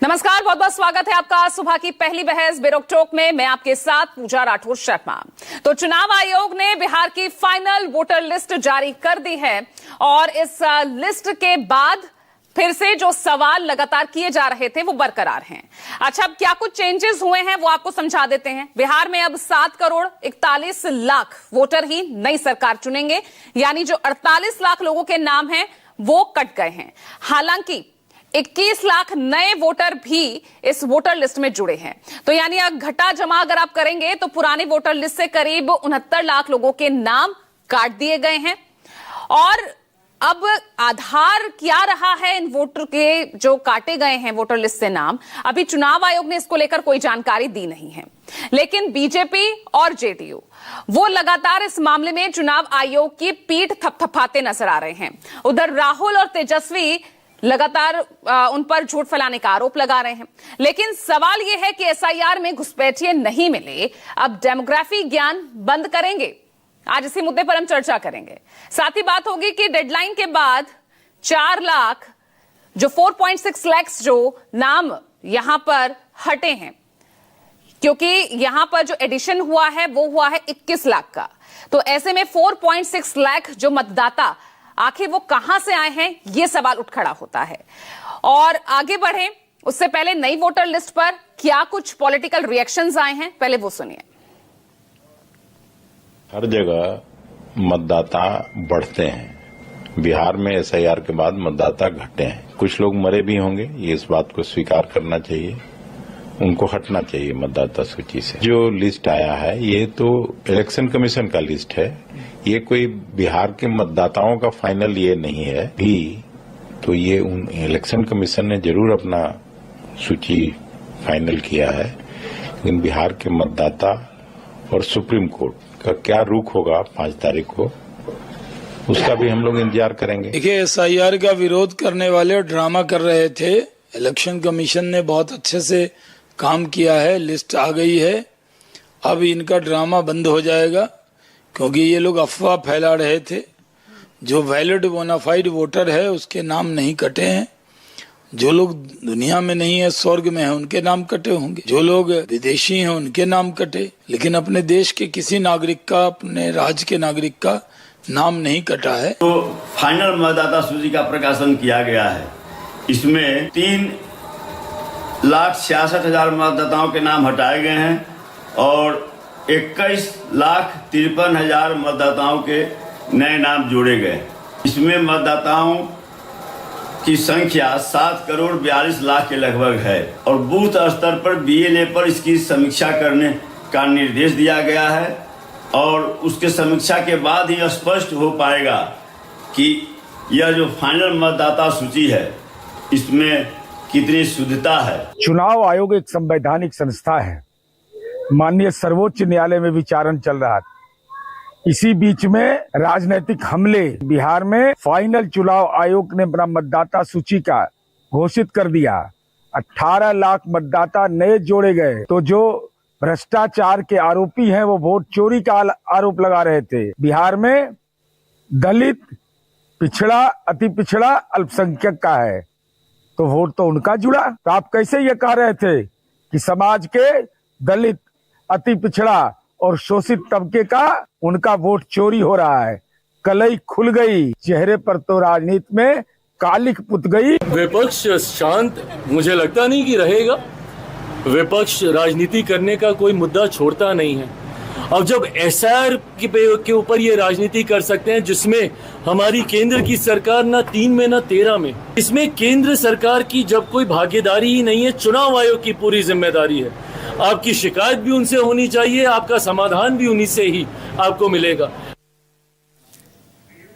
नमस्कार, बहुत बहुत स्वागत है आपका सुबह की पहली बहस बेरोकटोक में। मैं आपके साथ पूजा राठौर शर्मा। तो चुनाव आयोग ने बिहार की फाइनल वोटर लिस्ट जारी कर दी है और इस लिस्ट के बाद फिर से जो सवाल लगातार किए जा रहे थे वो बरकरार हैं। अच्छा, अब क्या कुछ चेंजेस हुए हैं वो आपको समझा देते हैं। बिहार में अब 7,41,00,000 वोटर ही नई सरकार चुनेंगे, यानी जो 48 लाख लोगों के नाम हैं वो कट गए हैं। हालांकि 21 लाख नए वोटर भी इस वोटर लिस्ट में जुड़े हैं। तो यानी घटा जमा अगर आप करेंगे तो पुराने वोटर लिस्ट से करीब 69 लाख लोगों के नाम काट दिए गए हैं। और अब आधार क्या रहा है इन वोटर के जो काटे गए हैं वोटर लिस्ट से नाम, अभी चुनाव आयोग ने इसको लेकर कोई जानकारी दी नहीं है। लेकिन बीजेपी और जेडीयू वो लगातार इस मामले में चुनाव आयोग की पीठ थपथपाते नजर आ रहे हैं। उधर राहुल और तेजस्वी लगातार उन पर झूठ फैलाने का आरोप लगा रहे हैं। लेकिन सवाल यह है कि एसआईआर में घुसपैठिए नहीं मिले, अब डेमोग्राफी ज्ञान बंद करेंगे। आज इसी मुद्दे पर हम चर्चा करेंगे। साथ ही बात होगी कि डेडलाइन के बाद 4 लाख जो 4.6 लाख जो नाम यहां पर हटे हैं, क्योंकि यहां पर जो एडिशन हुआ है वो हुआ है 21 लाख का। तो ऐसे में 4.6 लाख जो मतदाता आखिर वो कहां से आए हैं, ये सवाल उठ खड़ा होता है। और आगे बढ़े उससे पहले नई वोटर लिस्ट पर क्या कुछ पॉलिटिकल रिएक्शंस आए हैं, पहले वो सुनिए। हर जगह मतदाता बढ़ते हैं। बिहार में एसआईआर के बाद मतदाता घटे हैं। कुछ लोग मरे भी होंगे, ये इस बात को स्वीकार करना चाहिए। उनको हटना चाहिए मतदाता सूची से। जो लिस्ट आया है ये तो इलेक्शन कमीशन का लिस्ट है, ये कोई बिहार के मतदाताओं का फाइनल ये नहीं है भी। तो ये उन इलेक्शन कमीशन ने जरूर अपना सूची फाइनल किया है, लेकिन बिहार के मतदाता और सुप्रीम कोर्ट का क्या रुख होगा 5 तारीख को, उसका भी हम लोग इंतजार करेंगे। देखिए, एसआईआर का विरोध करने वाले ड्रामा कर रहे थे। इलेक्शन कमीशन ने बहुत अच्छे से काम किया है, लिस्ट आ गई है। अब इनका ड्रामा बंद हो जाएगा, क्योंकि ये लोग अफवाह फैला रहे थे। जो वैलिड बोनाफाइड वोटर है उसके नाम नहीं कटे हैं। जो लोग दुनिया में नहीं है, स्वर्ग में है, उनके नाम कटे होंगे। जो लोग विदेशी हैं उनके नाम कटे, लेकिन अपने देश के किसी नागरिक का, अपने राज्य के नागरिक का नाम नहीं कटा है। तो फाइनल मतदाता सूची का प्रकाशन किया गया है। इसमें 3,66,000 मतदाताओं के नाम हटाए गए हैं और 21,53,000 मतदाताओं के नए नाम जोड़े गए। इसमें मतदाताओं की संख्या 7,42,00,000 के लगभग है और बूथ स्तर पर BLA पर इसकी समीक्षा करने का निर्देश दिया गया है और उसके समीक्षा के बाद ही स्पष्ट हो पाएगा कि यह जो फाइनल मतदाता सूची है इसमें कितनी शुद्धता है। चुनाव आयोग एक संवैधानिक संस्था है। माननीय सर्वोच्च न्यायालय में विचारण चल रहा था। इसी बीच में राजनीतिक हमले, बिहार में फाइनल चुनाव आयोग ने अपना मतदाता सूची का घोषित कर दिया। 18 लाख मतदाता नए जोड़े गए। तो जो भ्रष्टाचार के आरोपी हैं वो वोट चोरी का आरोप लगा रहे थे। बिहार में दलित, पिछड़ा, अति पिछड़ा, अल्पसंख्यक का है, तो वोट तो उनका जुड़ा। तो आप कैसे ये कह रहे थे कि समाज के दलित, अति पिछड़ा और शोषित तबके का उनका वोट चोरी हो रहा है। कलई खुल गई, चेहरे पर तो राजनीति में कालिक पुत गई। विपक्ष शांत मुझे लगता नहीं कि रहेगा। विपक्ष राजनीति करने का कोई मुद्दा छोड़ता नहीं है। अब जब एसआईआर के ऊपर ये राजनीति कर सकते हैं, जिसमें हमारी केंद्र की सरकार ना 3 में ना 13 में, इसमें केंद्र सरकार की जब कोई भागीदारी ही नहीं है, चुनाव आयोग की पूरी जिम्मेदारी है। आपकी शिकायत भी उनसे होनी चाहिए, आपका समाधान भी उन्हीं से ही आपको मिलेगा।